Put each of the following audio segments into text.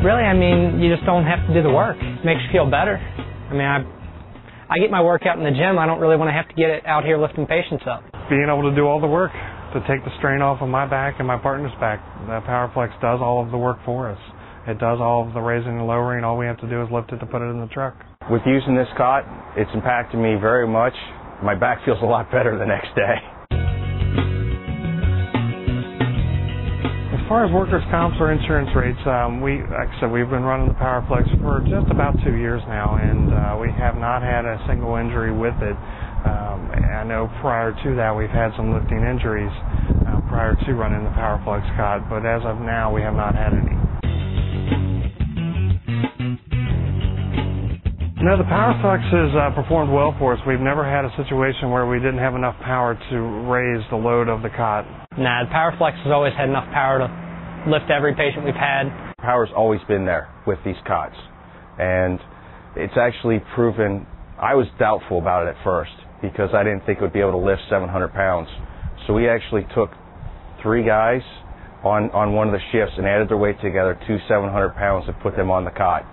Really, I mean, you just don't have to do the work. It makes you feel better. I mean, I get my workout in the gym. I don't really want to have to get it out here lifting patients up. Being able to do all the work, to take the strain off of my back and my partner's back, the Powerflexx does all of the work for us. It does all of the raising and lowering. All we have to do is lift it to put it in the truck. With using this cot, it's impacted me very much. My back feels a lot better the next day. As far as workers' comps or insurance rates, like I said, we've been running the Powerflexx for just about 2 years now, and we have not had a single injury with it. I know prior to that we've had some lifting injuries prior to running the Powerflexx cot, but as of now we have not had any. No, the Powerflexx has performed well for us. We've never had a situation where we didn't have enough power to raise the load of the cot. Nah, the Powerflexx has always had enough power to lift every patient we've had. Power's always been there with these cots, and it's actually proven. I was doubtful about it at first because I didn't think it would be able to lift 700 pounds. So we actually took 3 guys on one of the shifts and added their weight together, 2 700 pounds, and put them on the cot.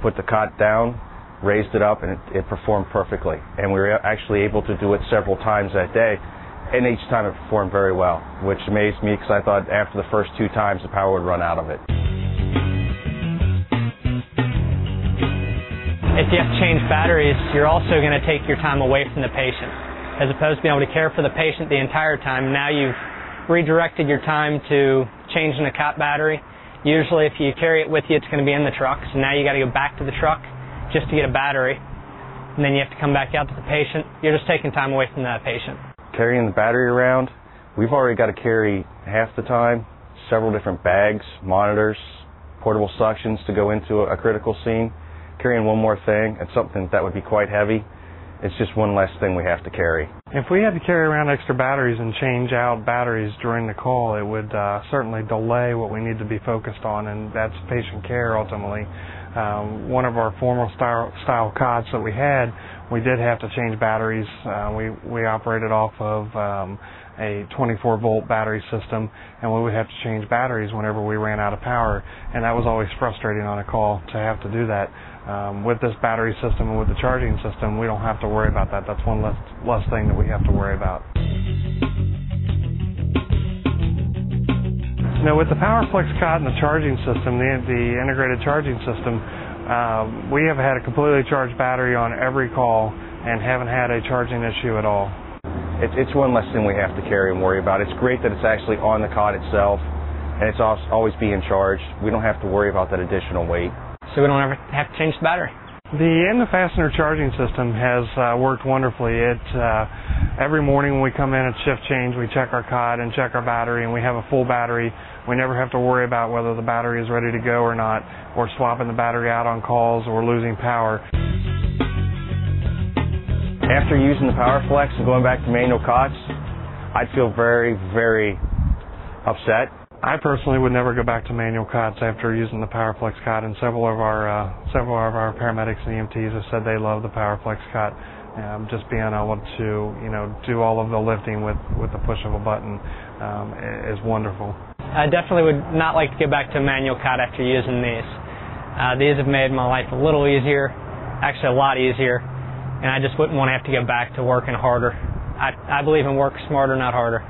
Put the cot down, raised it up, and it performed perfectly. And we were actually able to do it several times that day, and each time it performed very well, which amazed me because I thought after the first 2 times the power would run out of it. If you have to change batteries, you're also going to take your time away from the patient. As opposed to being able to care for the patient the entire time, now you've redirected your time to changing a cot battery. Usually if you carry it with you, it's going to be in the truck, so now you got to go back to the truck just to get a battery, and then you have to come back out to the patient. You're just taking time away from that patient. Carrying the battery around, we've already got to carry half the time several different bags, monitors, portable suctions to go into a critical scene. Carrying one more thing, and something that would be quite heavy, it's just one less thing we have to carry. If we had to carry around extra batteries and change out batteries during the call, it would certainly delay what we need to be focused on, and that's patient care ultimately. One of our former style cots that we had, we did have to change batteries. We operated off of a 24-volt battery system, and we would have to change batteries whenever we ran out of power, and that was always frustrating on a call to have to do that. With this battery system and with the charging system, we don't have to worry about that. That's one less thing that we have to worry about. Now, with the Powerflexx cot and the charging system, the integrated charging system, we have had a completely charged battery on every call and haven't had a charging issue at all. It's one less thing we have to carry and worry about. It's great that it's actually on the cot itself, and it's always being charged. We don't have to worry about that additional weight. So we don't ever have to change the battery. The IN-THE-FASTENER charging system has worked wonderfully. Every morning when we come in at shift change, we check our cot and check our battery, and we have a full battery. We never have to worry about whether the battery is ready to go or not, or swapping the battery out on calls or losing power. After using the Powerflexx and going back to manual cots, I'd feel very, very upset. I personally would never go back to manual cots after using the Powerflexx cot, and several of our paramedics and EMTs have said they love the Powerflexx cot. Just being able to do all of the lifting with the push of a button is wonderful. I definitely would not like to go back to a manual cot after using these. These have made my life a little easier, actually a lot easier, and I just wouldn't want to have to go back to working harder. I believe in work smarter, not harder.